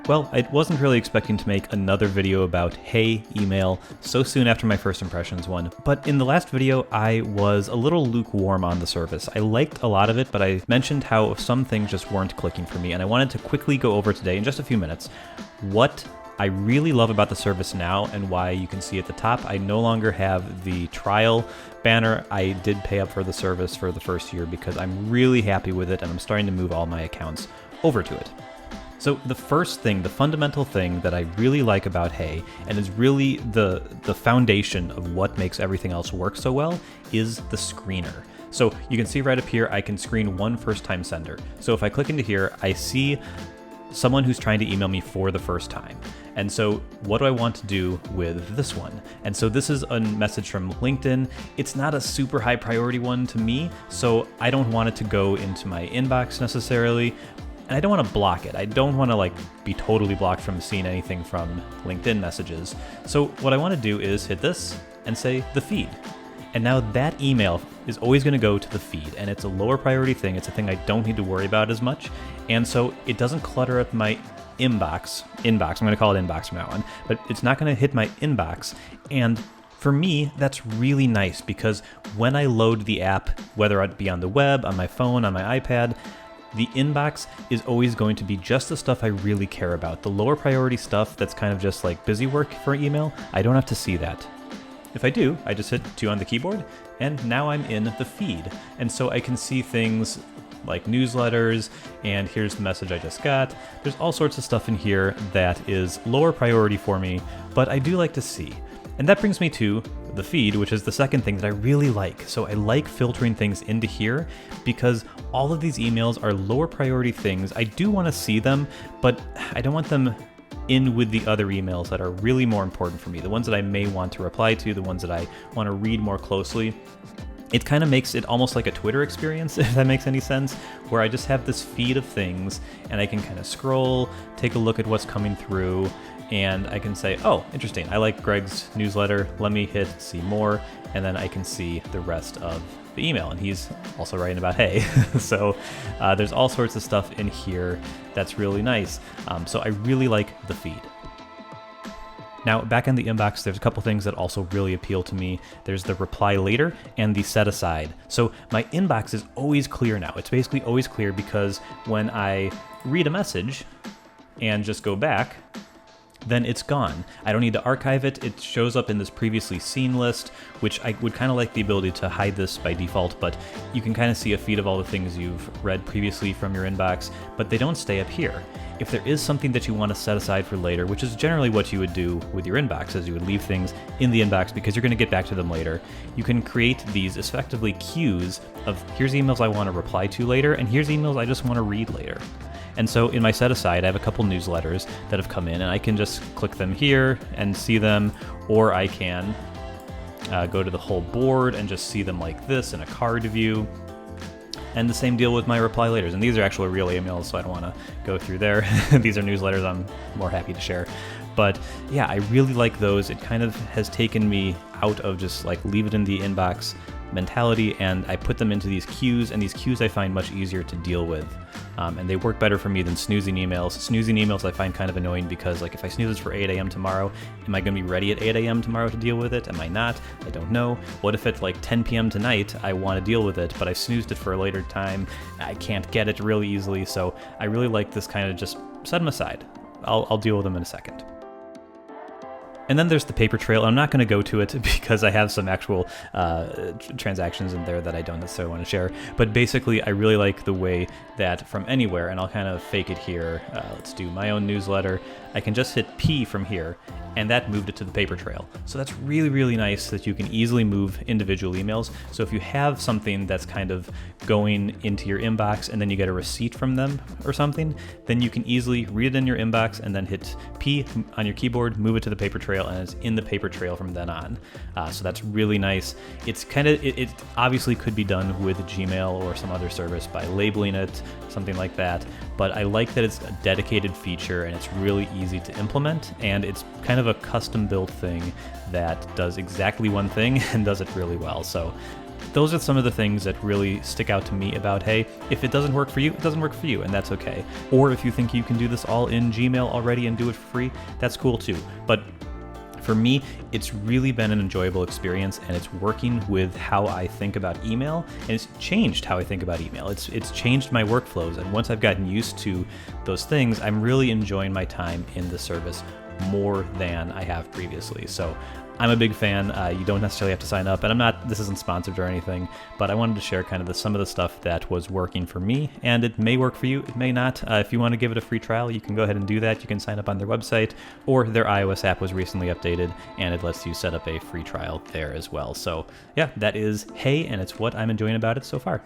Well, I wasn't really expecting to make another video about Hey Email so soon after my first impressions one, but in the last video I was a little lukewarm on the service. I liked a lot of it, but I mentioned how some things just weren't clicking for me, and I wanted to quickly go over today in just a few minutes what I really love about the service now and why you can see at the top I no longer have the trial banner. I did pay up for the service for the first year because I'm really happy with it and I'm starting to move all my accounts over to it. So the first thing, the fundamental thing that I really like about Hey, and is really the foundation of what makes everything else work so well, is the screener. So you can see right up here, I can screen one first-time sender. So if I click into here, I see someone who's trying to email me for the first time. And so what do I want to do with this one? And so this is a message from LinkedIn. It's not a super high priority one to me, so I don't want it to go into my inbox necessarily. And I don't want to block it. I don't want to be totally blocked from seeing anything from LinkedIn messages. So what I want to do is hit this and say the feed. And now that email is always going to go to the feed, and it's a lower priority thing. It's a thing I don't need to worry about as much. And so it doesn't clutter up my inbox. I'm going to call it inbox from now on, but it's not going to hit my inbox. And for me, that's really nice because when I load the app, whether it be on the web, on my phone, on my iPad, the inbox is always going to be just the stuff I really care about. The lower priority stuff that's kind of just like busy work for email, I don't have to see that. If I do, I just hit 2 on the keyboard, and now I'm in the feed. And so I can see things like newsletters, and here's the message I just got. There's all sorts of stuff in here that is lower priority for me, but I do like to see. And that brings me to the feed, which is the second thing that I really like. So I like filtering things into here because all of these emails are lower priority things. I do want to see them, but I don't want them in with the other emails that are really more important for me, the ones that I may want to reply to, the ones that I want to read more closely. It kind of makes it almost like a Twitter experience, if that makes any sense, where I just have this feed of things and I can kind of scroll, take a look at what's coming through, and I can say, oh, interesting, I like Greg's newsletter, let me hit see more, and then I can see the rest of the email. And he's also writing about Hey. So there's all sorts of stuff in here that's really nice. So I really like the feed. Now, back in the inbox, there's a couple things that also really appeal to me. There's the reply later and the set aside. So my inbox is always clear now. It's basically always clear because when I read a message and just go back, then it's gone. I don't need to archive it. It shows up in this previously seen list, which I would kind of like the ability to hide this by default, but you can kind of see a feed of all the things you've read previously from your inbox, but they don't stay up here. If there is something that you want to set aside for later, which is generally what you would do with your inbox, is you would leave things in the inbox because you're going to get back to them later, you can create these effectively queues of here's emails I want to reply to later, and here's emails I just want to read later. And so in my set aside, I have a couple newsletters that have come in, and I can just click them here and see them, or I can go to the whole board and just see them like this in a card view. And the same deal with my reply laters. And these are actually real emails, so I don't want to go through there. These are newsletters I'm more happy to share. But yeah, I really like those. It kind of has taken me out of just leave it in the inbox mentality, and I put them into these queues, and these queues I find much easier to deal with. And they work better for me than snoozing emails. Snoozing emails I find kind of annoying because if I snooze this for 8 a.m. tomorrow, am I going to be ready at 8 a.m. tomorrow to deal with it? Am I not? I don't know. What if at 10 p.m. tonight I want to deal with it, but I snoozed it for a later time? I can't get it really easily, so I really like this kind of just set them aside. I'll deal with them in a second. And then there's the paper trail. I'm not going to go to it because I have some actual transactions in there that I don't necessarily want to share. But basically, I really like the way that from anywhere, and I'll kind of fake it here. Let's do my own newsletter. I can just hit P from here, and that moved it to the paper trail. So that's really, really nice that you can easily move individual emails. So if you have something that's kind of going into your inbox and then you get a receipt from them or something, then you can easily read it in your inbox and then hit P on your keyboard, move it to the paper trail, and it's in the paper trail from then on. So that's really nice. It's kind of, it obviously could be done with Gmail or some other service by labeling it, something like that. But I like that it's a dedicated feature and it's really easy to implement, and it's kind of a custom built thing that does exactly one thing and does it really well. So those are some of the things that really stick out to me about Hey. If it doesn't work for you, it doesn't work for you, and that's okay. Or if you think you can do this all in Gmail already and do it for free, that's cool too. But for me, it's really been an enjoyable experience, and it's working with how I think about email, and it's changed how I think about email. It's changed my workflows, and once I've gotten used to those things, I'm really enjoying my time in the service more than I have previously. So I'm a big fan. You don't necessarily have to sign up, and this isn't sponsored or anything, but I wanted to share kind of some of the stuff that was working for me, and it may work for you, it may not. If you want to give it a free trial, you can go ahead and do that. You can sign up on their website, or their iOS app was recently updated, and it lets you set up a free trial there as well. So yeah, that is Hey, and it's what I'm enjoying about it so far.